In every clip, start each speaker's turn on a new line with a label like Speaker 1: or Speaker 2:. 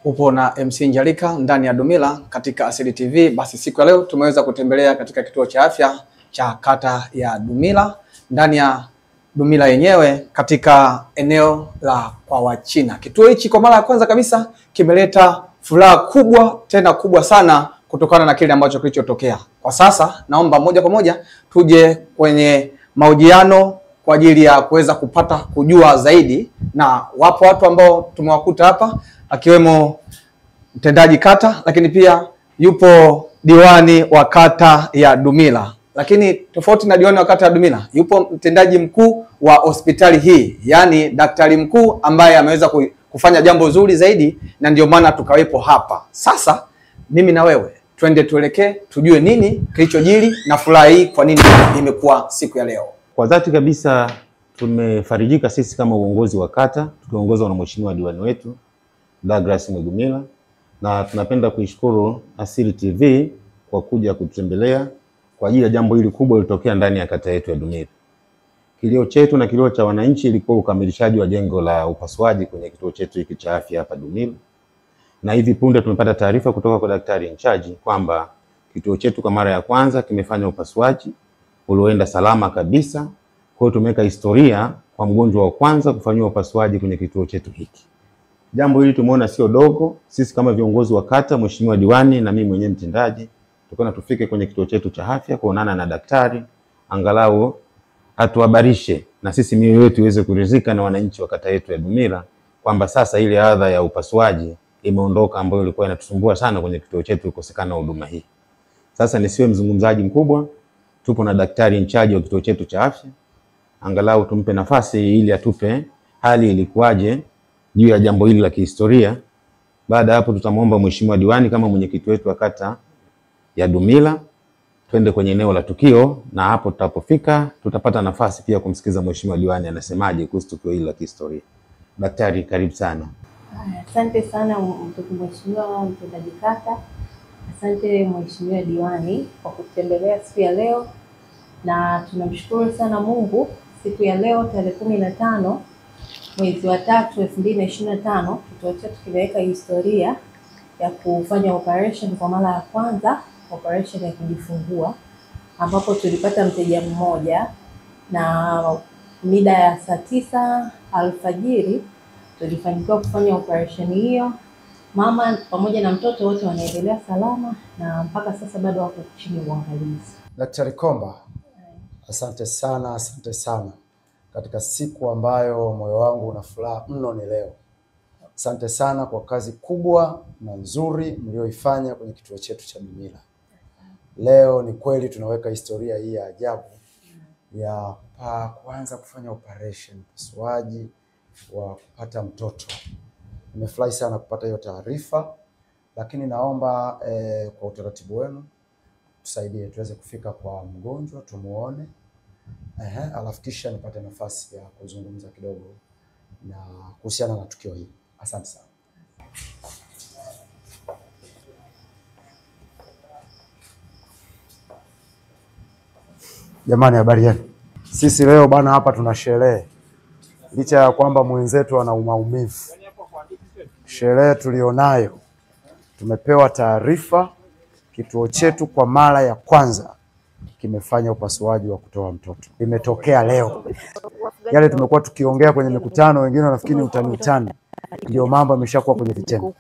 Speaker 1: upo na MC Njalika ndani ya Dumila katika Asili TV. Basi siku ya leo tumeweza kutembelea katika kituo cha afya cha kata ya Dumila, ndani ya Dumila yenyewe katika eneo la kwa Wachina. Kituo hichi kwa mara ya kwanza kabisa kimeleta furaha kubwa, tena kubwa sana, kutokana na kile ambacho kilichotokea. Kwa sasa naomba moja kwa moja tuje kwenye mahojiano kwa ajili ya kuweza kupata kujua zaidi, na wapo watu ambao tumewakuta hapa akiwemo mtendaji kata, lakini pia yupo diwani wa kata ya Dumila. Lakini tofauti na diwani wa kata ya Dumila, yupo mtendaji mkuu wa hospitali hii, yani daktari mkuu ambaye ameweza kufanya jambo zuri zaidi, na ndio maana tukawepo hapa. Sasa mimi na wewe twende tuelekee tujue nini kilichojiri na furaha hii kwa nini imekuwa siku ya leo.
Speaker 2: Kwa dhati kabisa tumefarijika sisi kama uongozi wa kata tukiongozwa na mheshimiwa diwani wetu Douglas Mwigumila, na tunapenda kuishukuru Asili TV kwa kuja kutembelea kwa ajili ya jambo hili kubwa lilitokea ndani ya kata yetu ya Dumila. Kilio chetu na kilio cha wananchi ilikuwa ukamilishaji wa jengo la upasuaji kwenye kituo chetu hiki cha afya hapa Dumila. Na hivi punde tumepata taarifa kutoka kwa daktari in charge kwamba kituo chetu kwa mara ya kwanza kimefanya upasuaji ulioenda salama kabisa. Kwa hiyo tumeweka historia kwa mgonjwa wa kwanza kufanywa upasuaji kwenye kituo chetu hiki. Jambo hili tumeona sio dogo. Sisi kama viongozi wa kata, mheshimiwa diwani na mimi mwenyewe mtendaji, tukona tufike kwenye kituo chetu cha afya kuonana na daktari, angalau atuhabarishe na sisi mioyo yetu iweze kuridhika na wananchi wa kata yetu ya Dumila kwamba sasa ile adha ya upasuaji imeondoka, ambayo ilikuwa inatusumbua sana kwenye kituo chetu kukosekana huduma hii. Sasa nisiwe mzungumzaji mkubwa, tupo na daktari in charge wa kituo chetu cha afya, angalau tumpe nafasi ili atupe hali ilikuwaje juu ya jambo hili la kihistoria. Baada hapo tutamwomba mheshimiwa diwani kama mwenyekiti wetu wa kata ya Dumila twende kwenye eneo la tukio, na hapo tutapofika tutapata nafasi pia kumsikiza mheshimiwa diwani anasemaje kuhusu tukio hili la kihistoria. Daktari, karibu sana.
Speaker 3: Asante sana mheshimiwa mtendaji kata. Asante mheshimiwa diwani kwa kutembelea siku ya leo, na tunamshukuru sana Mungu siku ya leo tarehe 15 mwezi wa 3 2025 kituo chetu kimeweka historia ya kufanya operation kwa mara ya kwanza, operation ya kujifungua, ambapo tulipata mteja mmoja na mida ya saa 9 alfajiri tulifanikiwa kufanya operation hiyo. Mama pamoja na mtoto wote wanaendelea salama na mpaka sasa bado wako chini ya uangalizi.
Speaker 4: Daktari Komba, asante sana katika siku ambayo moyo wangu una furaha mno ni leo. Asante sana kwa kazi kubwa na nzuri mlioifanya kwenye kituo chetu cha Dumila. Leo ni kweli tunaweka historia hii ya ajabu ya kuanza kufanya operation, upasuaji wa kupata mtoto. Nimefurahi sana kupata hiyo taarifa, lakini naomba kwa utaratibu wenu tusaidie tuweze kufika kwa mgonjwa tumuone, alafu kisha nipate nafasi ya kuzungumza kidogo na kuhusiana na tukio hili. Asante sana. Jamani, habari yenu? Sisi leo bana hapa tuna sherehe. Licha ya kwamba mwenzetu ana maumivu, sherehe tulionayo, tumepewa taarifa kituo chetu kwa mara ya kwanza kimefanya upasuaji wa kutoa mtoto. Imetokea leo. Yale tumekuwa tukiongea kwenye mikutano, wengine wanafikiri utani, ndio mambo yameshakuwa kwenye vitendo.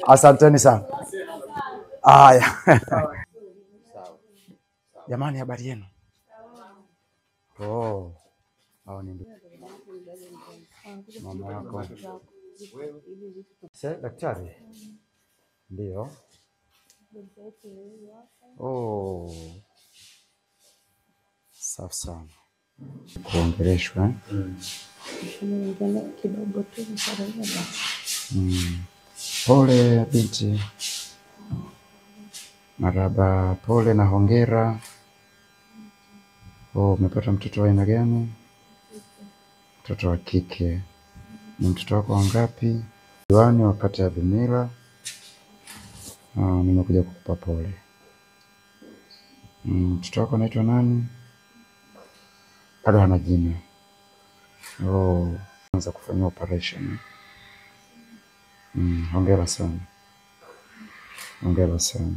Speaker 4: Asanteni sana. Haya. Jamani, habari yenu? Oh. Hao ni mama yako. Sasa daktari. Ndio. Oh. Safi sana. Kuongeleshwa.
Speaker 3: Kidogo tu
Speaker 4: Pole binti. Maraba, pole na hongera. Oh, umepata mtoto wa aina gani? Mtoto wa kike. Ni mtoto wako wangapi? Diwani wa kata ya Dumila. Nimekuja kukupa pole. Mtoto wako anaitwa nani? Bado hana jina. Oh, anza kufanya operation. Hongera sana. Hongera sana.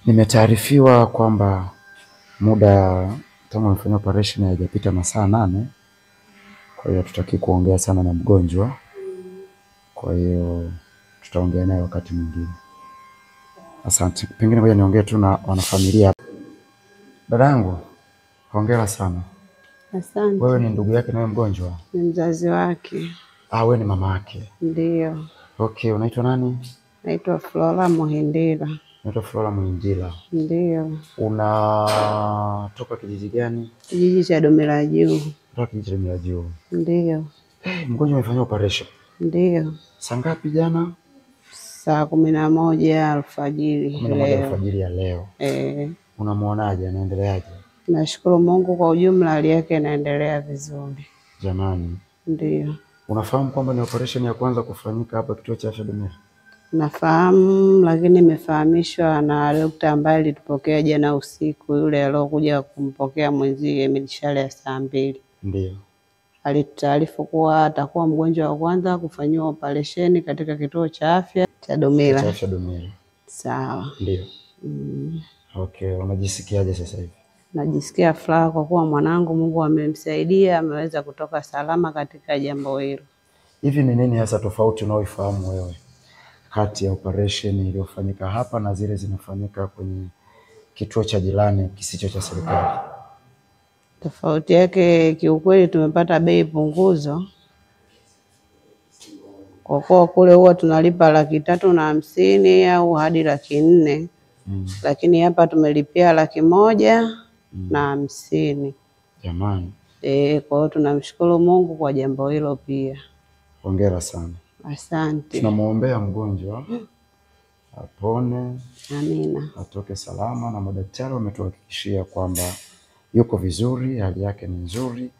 Speaker 4: Nimetaarifiwa kwamba muda tangu nifanya operation haijapita masaa 8. Kwa hiyo tutaki kuongea sana na mgonjwa. Kwa hiyo tutaongea naye wakati mwingine. Asante. Pengine ngoja niongee tu na wanafamilia. Dadangu, hongera sana.
Speaker 3: Asante.
Speaker 4: Wewe ni ndugu yake na mgonjwa?
Speaker 3: Ni mzazi wake.
Speaker 4: Wewe ni mama yake?
Speaker 3: Ndio.
Speaker 4: Okay, unaitwa nani?
Speaker 3: Naitwa Flora Muhindira.
Speaker 4: Naitwa Flora Muhindira.
Speaker 3: Ndio.
Speaker 4: Unatoka kijiji gani?
Speaker 3: Kijiji cha Dumila Juu.
Speaker 4: Kutoka kijiji cha Dumila Juu.
Speaker 3: Ndio.
Speaker 4: Mgonjwa amefanywa operation?
Speaker 3: Ndio.
Speaker 4: Saa ngapi jana?
Speaker 3: Saa 11 alfajiri.
Speaker 4: 11 alfajiri ya leo. Unamuonaje, anaendeleaje?
Speaker 3: Nashukuru Mungu, kwa ujumla hali yake inaendelea vizuri.
Speaker 4: Jamani.
Speaker 3: Ndio.
Speaker 4: Unafahamu kwamba ni operation ya kwanza kufanyika hapa kituo cha afya Dumila?
Speaker 3: Nafahamu, lakini nimefahamishwa na daktari ambaye alitupokea jana usiku, yule aliyokuja kumpokea mwenzie mishale ya saa 2.
Speaker 4: Ndio.
Speaker 3: Alitaarifu kuwa atakuwa mgonjwa wa kwanza kufanyiwa operation katika kituo cha afya cha Dumila.
Speaker 4: Cha afya Dumila.
Speaker 3: Sawa.
Speaker 4: Ndio. Okay, unajisikiaje sasa hivi?
Speaker 3: Najisikia furaha kwa kuwa mwanangu Mungu amemsaidia, ameweza kutoka salama katika jambo hilo.
Speaker 4: Hivi ni nini hasa tofauti unaoifahamu wewe kati ya operation iliyofanyika hapa na zile zinafanyika kwenye kituo cha jirani kisicho cha serikali?
Speaker 3: Tofauti yake kiukweli, tumepata bei punguzo. Kwa kuwa kule huwa tunalipa 350 au hadi 400. Lakini hapa tumelipia 150.
Speaker 4: Jamani.
Speaker 3: Kwa hiyo tunamshukuru Mungu kwa jambo hilo pia.
Speaker 4: Hongera sana.
Speaker 3: Asante.
Speaker 4: Tunamuombea mgonjwa apone.
Speaker 3: Amina.
Speaker 4: Atoke salama, na madaktari wametuhakikishia kwamba yuko vizuri, hali yake ni nzuri,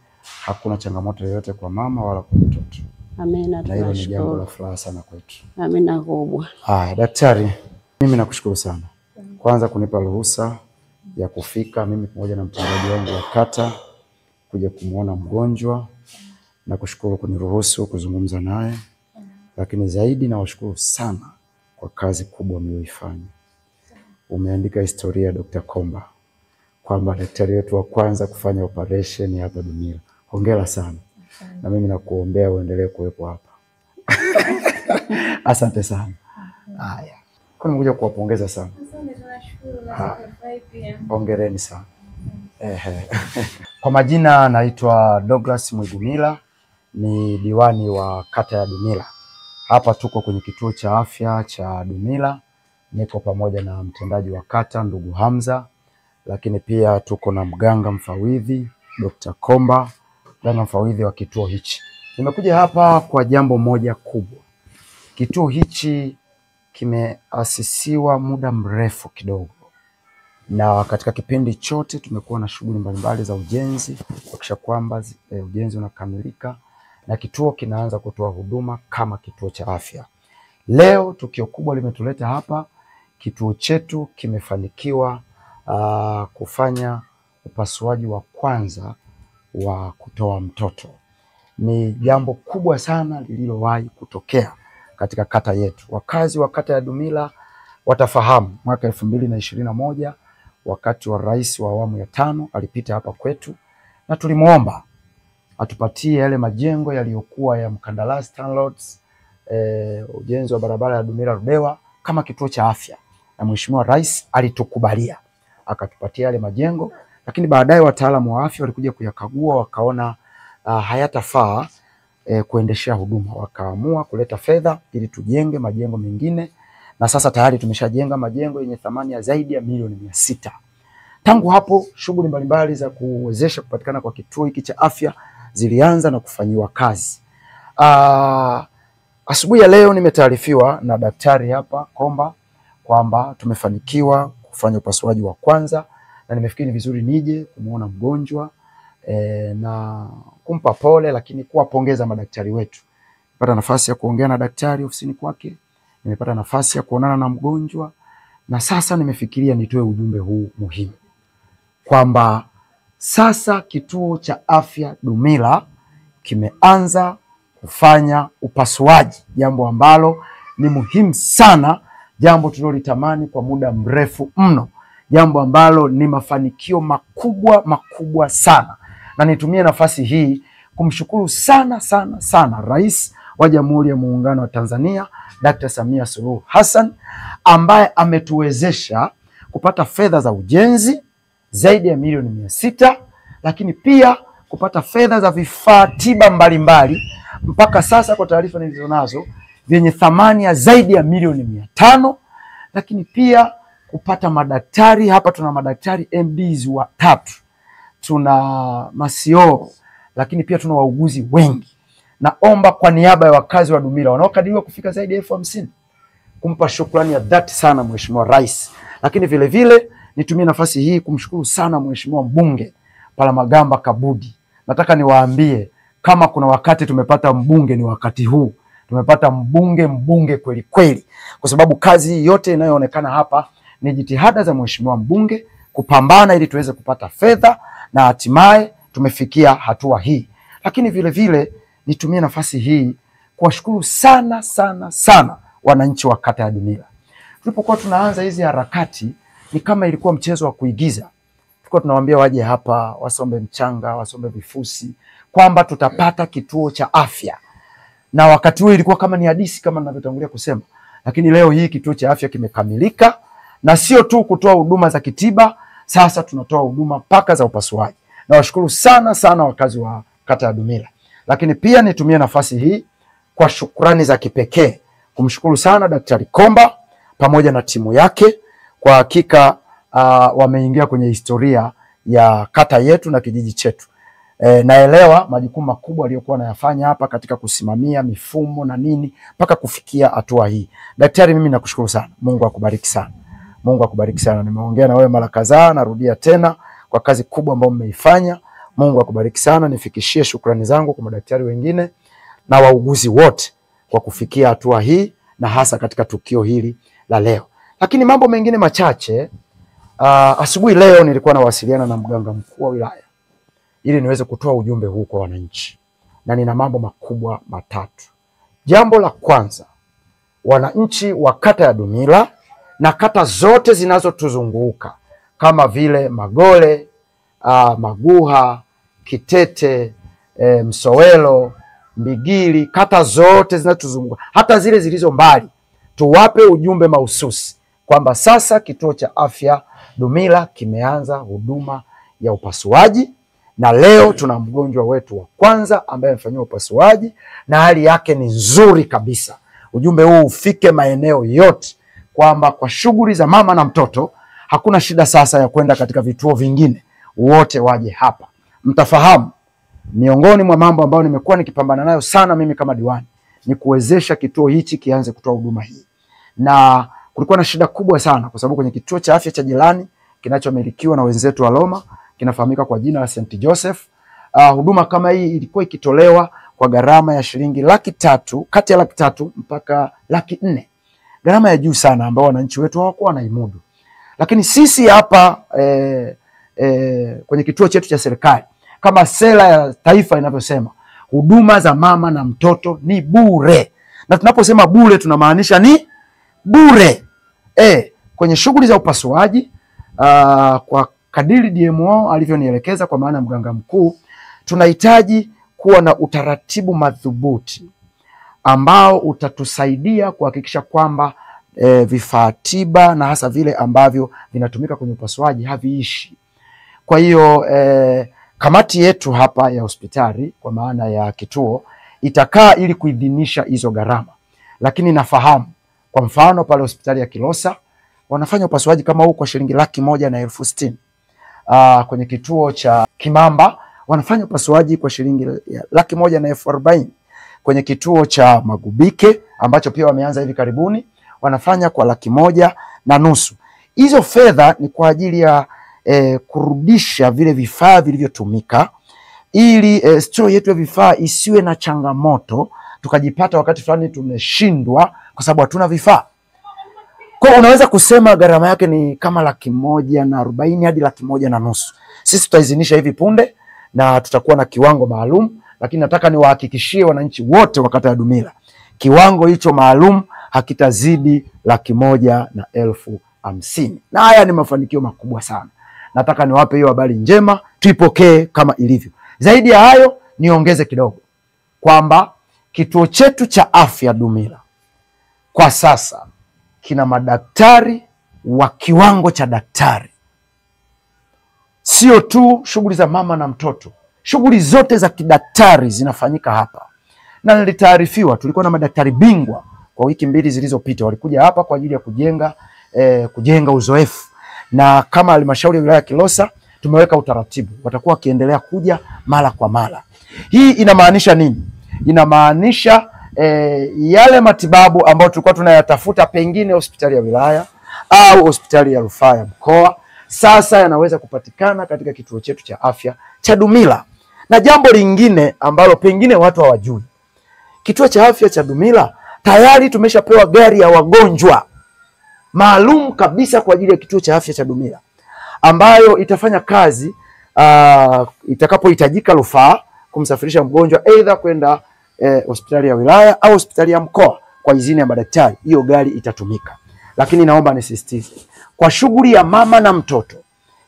Speaker 4: hakuna changamoto yoyote kwa mama wala kwa mtoto.
Speaker 3: Amina.
Speaker 4: Na hilo ni jambo la furaha sana kwetu.
Speaker 3: Amina kubwa.
Speaker 4: Daktari, mimi nakushukuru sana. Kwanza kunipa ruhusa ya kufika mimi pamoja na mtendaji wangu wa kata kuja kumuona mgonjwa, na kushukuru kuniruhusu kuzungumza naye. Lakini zaidi nawashukuru sana kwa kazi kubwa mlioifanya. Umeandika historia Dr. Komba kwamba daktari wetu wa kwanza kufanya operation hapa Dumila. Hongera sana. Na mimi nakuombea uendelee kuwepo hapa. Asante sana. Haya. Kwa nini kuja kuwapongeza sana?
Speaker 5: Asante, tunashukuru na tunafurahi pia.
Speaker 4: Hongereni sana. Kwa majina naitwa Douglas Mwigumila, ni diwani wa kata ya Dumila. Hapa tuko kwenye kituo cha afya cha Dumila. Niko pamoja na mtendaji wa kata ndugu Hamza, lakini pia tuko na mganga mfawidhi Dr. Komba, mganga mfawidhi wa kituo hichi. Nimekuja hapa kwa jambo moja kubwa. Kituo hichi kimeasisiwa muda mrefu kidogo, na katika kipindi chote tumekuwa na shughuli mbalimbali za ujenzi kuhakikisha kwamba ujenzi unakamilika na kituo kinaanza kutoa huduma kama kituo cha afya. Leo tukio kubwa limetuleta hapa. Kituo chetu kimefanikiwa kufanya upasuaji wa kwanza wa kutoa mtoto. Ni jambo kubwa sana lililowahi kutokea katika kata yetu. Wakazi wa kata ya Dumila watafahamu mwaka 2021 wakati wa rais wa awamu ya 5 alipita hapa kwetu, na tulimuomba atupatie yale majengo yaliyokuwa ya mkandarasi TANROADS, ujenzi wa barabara ya Dumila Ludewa kama kituo cha afya, na mheshimiwa rais alitukubalia akatupatia yale majengo. Lakini baadaye wataalamu wa afya walikuja kuyakagua, wakaona hayatafaa kuendeshea huduma, wakaamua kuleta fedha ili tujenge majengo mengine, na sasa tayari tumeshajenga majengo yenye thamani ya zaidi ya milioni 600. Tangu hapo shughuli mbalimbali za kuwezesha kupatikana kwa kituo hiki cha afya zilianza na kufanyiwa kazi. Asubuhi ya leo nimetaarifiwa na daktari hapa Komba kwamba tumefanikiwa kufanya upasuaji wa kwanza, na nimefikiri vizuri nije kumuona mgonjwa na kumpa pole, lakini kuwapongeza madaktari wetu. Nimepata nafasi ya kuongea na daktari ofisini kwake, nimepata nafasi ya kuonana na mgonjwa, na sasa nimefikiria nitoe ujumbe huu muhimu kwamba sasa kituo cha afya Dumila kimeanza kufanya upasuaji, jambo ambalo ni muhimu sana, jambo tulilolitamani kwa muda mrefu mno, jambo ambalo ni mafanikio makubwa sana. Na nitumie nafasi hii kumshukuru sana Rais wa Jamhuri ya Muungano wa Tanzania Dr. Samia Suluhu Hassan, ambaye ametuwezesha kupata fedha za ujenzi zaidi ya milioni 600, lakini pia kupata fedha za vifaa tiba mbalimbali mpaka sasa kwa taarifa nilizonazo vyenye thamani ya zaidi ya milioni 500, lakini pia kupata madaktari. Hapa tuna madaktari MDs watatu, tuna masio, lakini pia tuna wauguzi wengi. Naomba kwa niaba ya wakazi wa Dumila wanaokadiriwa kufika zaidi ya 50,000 kumpa shukrani ya dhati sana Mheshimiwa Rais. Lakini vile vile nitumie nafasi hii kumshukuru sana Mheshimiwa Mbunge Palamagamba Kabudi. Nataka niwaambie kama kuna wakati tumepata mbunge ni wakati huu. Tumepata mbunge kweli kweli, kwa sababu kazi yote inayoonekana hapa ni jitihada za Mheshimiwa mbunge kupambana ili tuweze kupata fedha na hatimaye tumefikia hatua hii. Lakini vile vile nitumie nafasi hii kuwashukuru sana wananchi wa kata ya Dumila. Tulipokuwa tunaanza hizi harakati ni kama ilikuwa mchezo wa kuigiza. Tulikuwa tunawaambia waje hapa wasombe mchanga, wasombe vifusi, kwamba tutapata kituo cha afya. Na wakati huo ilikuwa kama ni hadithi kama ninavyotangulia kusema. Lakini leo hii kituo cha afya kimekamilika, na sio tu kutoa huduma za kitiba, sasa tunatoa huduma mpaka za upasuaji. Na washukuru sana wakazi wa kata ya Dumila. Lakini pia nitumie nafasi hii kwa shukrani za kipekee kumshukuru sana Daktari Komba pamoja na timu yake. Kwa hakika wameingia kwenye historia ya kata yetu na kijiji chetu. Naelewa majukumu makubwa aliyokuwa anayafanya hapa katika kusimamia mifumo na nini mpaka kufikia hatua hii. Daktari, mimi nakushukuru sana. Mungu akubariki sana. Mungu akubariki sana. Nimeongea na wewe mara kadhaa, narudia tena kwa kazi kubwa ambayo mmeifanya. Mungu akubariki sana. Nifikishie shukrani zangu kwa madaktari wengine na wauguzi wote kwa kufikia hatua hii, na hasa katika tukio hili la leo. Lakini mambo mengine machache, asubuhi leo nilikuwa nawasiliana na mganga mkuu wa wilaya ili niweze kutoa ujumbe huu kwa wananchi, na nina mambo makubwa matatu. Jambo la kwanza, wananchi wa kata ya Dumila na kata zote zinazotuzunguka kama vile Magole, Maguha, Kitete, Msowelo, Mbigili, kata zote zinazotuzunguka, hata zile zilizo mbali, tuwape ujumbe mahususi kwamba sasa kituo cha afya Dumila kimeanza huduma ya upasuaji, na leo tuna mgonjwa wetu wa kwanza ambaye amefanyiwa upasuaji na hali yake ni nzuri kabisa. Ujumbe huu ufike maeneo yote kwamba kwa shughuli za mama na mtoto hakuna shida sasa ya kwenda katika vituo vingine, wote waje hapa. Mtafahamu miongoni mwa mambo ambayo nimekuwa nikipambana nayo sana mimi kama diwani ni kuwezesha kituo hichi kianze kutoa huduma hii. Na kulikuwa na shida kubwa sana kwa sababu kwenye kituo cha afya cha jirani kinachomilikiwa na wenzetu wa Roma kinafahamika kwa jina la St. Joseph, huduma kama hii ilikuwa ikitolewa kwa gharama ya shilingi 300,000, kati ya 300,000 mpaka 400,000. Gharama ya juu sana ambao wananchi wetu hawakuwa wanaimudu. Lakini sisi hapa kwenye kituo chetu cha serikali, kama sera ya taifa inavyosema, huduma za mama na mtoto ni bure. Na tunaposema bure tunamaanisha ni bure. Kwenye shughuli za upasuaji, kwa kadiri DMO alivyonielekeza kwa maana mganga mkuu, tunahitaji kuwa na utaratibu madhubuti ambao utatusaidia kuhakikisha kwamba vifaa tiba na hasa vile ambavyo vinatumika kwenye upasuaji haviishi. Kwa hiyo kamati yetu hapa ya hospitali kwa maana ya kituo itakaa ili kuidhinisha hizo gharama. Lakini nafahamu kwa mfano pale hospitali ya Kilosa wanafanya upasuaji kama huu kwa shilingi 160,000. Kwenye kituo cha Kimamba wanafanya upasuaji kwa shilingi 140,000. Kwenye kituo cha Magubike ambacho pia wameanza hivi karibuni wanafanya kwa 150,000. Hizo fedha ni kwa ajili ya kurudisha vile vifaa vilivyotumika ili store yetu ya vifaa isiwe na changamoto tukajipata wakati fulani tumeshindwa kwa sababu hatuna vifaa. Kwa unaweza kusema gharama yake ni kama 140,000 hadi 150,000. Sisi tutaidhinisha hivi punde na tutakuwa na kiwango maalum, lakini nataka niwahakikishie wananchi wote wa kata ya Dumila kiwango hicho maalum hakitazidi 150,000. Na haya ni mafanikio makubwa sana. Nataka niwape hiyo habari njema, tuipokee kama ilivyo. Zaidi ya hayo, niongeze kidogo kwamba kituo chetu cha afya Dumila kwa sasa kina madaktari wa kiwango cha daktari. Sio tu shughuli za mama na mtoto, shughuli zote za kidaktari zinafanyika hapa. Na nilitaarifiwa tulikuwa na madaktari bingwa kwa wiki 2 zilizopita, walikuja hapa kwa ajili ya kujenga uzoefu. Na kama halmashauri ya wilaya Kilosa tumeweka utaratibu, watakuwa wakiendelea kuja mara kwa mara. Hii inamaanisha nini? Inamaanisha yale matibabu ambayo tulikuwa tunayatafuta pengine hospitali ya wilaya au hospitali ya rufaa ya mkoa, sasa yanaweza kupatikana katika kituo chetu cha afya cha Dumila. Na jambo lingine ambalo pengine watu hawajui, kituo cha afya cha Dumila tayari tumeshapewa gari ya wagonjwa maalum kabisa kwa ajili ya kituo cha afya cha Dumila, ambayo itafanya kazi itakapohitajika rufaa kumsafirisha mgonjwa aidha kwenda hospitali ya wilaya au hospitali ya mkoa kwa idhini ya madaktari. Hiyo gari itatumika. Lakini naomba nisisitize, kwa shughuli ya mama na mtoto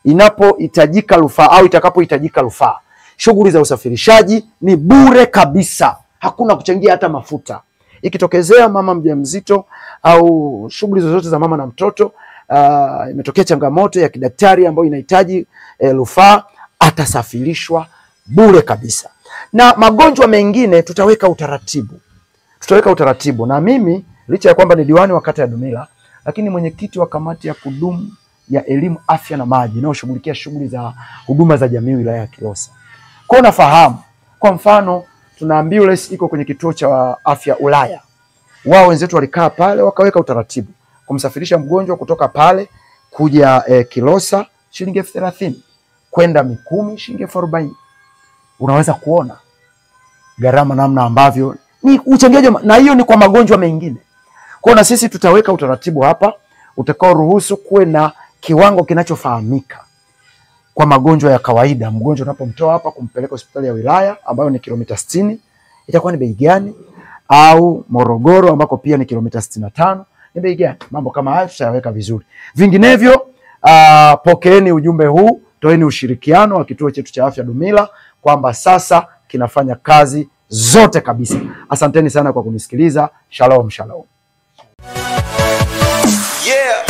Speaker 4: inapohitajika rufaa au itakapohitajika rufaa, shughuli za usafirishaji ni bure kabisa, hakuna kuchangia hata mafuta. Ikitokezea mama mjamzito au shughuli zozote za mama na mtoto, imetokea changamoto ya kidaktari ambayo inahitaji rufaa, atasafirishwa bure kabisa. Na magonjwa mengine tutaweka utaratibu. Na mimi licha ya kwamba ni diwani wa kata ya Dumila, lakini mwenyekiti wa kamati ya kudumu ya elimu, afya na maji inayoshughulikia shughuli za huduma za jamii wilaya ya Kilosa. Kwa nafahamu, kwa mfano tuna ambulance iko kwenye kituo cha afya Ulaya. Wao wenzetu walikaa pale wakaweka utaratibu kumsafirisha mgonjwa kutoka pale kuja Kilosa shilingi 30,000, kwenda Mikumi shilingi 40,000. Unaweza kuona gharama namna ambavyo ni uchangiaji, na hiyo ni kwa magonjwa mengine. Kwa na sisi tutaweka utaratibu hapa utakao ruhusu kuwe na kiwango kinachofahamika kwa magonjwa ya kawaida. Mgonjwa unapomtoa hapa kumpeleka hospitali ya wilaya ambayo ni kilomita 60 itakuwa ni bei gani, au Morogoro ambako pia ni kilomita 65 ni bei gani? Mambo kama hayo tutayaweka vizuri. Vinginevyo pokeeni ujumbe huu, toeni ushirikiano wa kituo chetu cha afya Dumila kwamba sasa kinafanya kazi zote kabisa. Asanteni sana kwa kunisikiliza. Shalom, shalom.
Speaker 6: Yeah.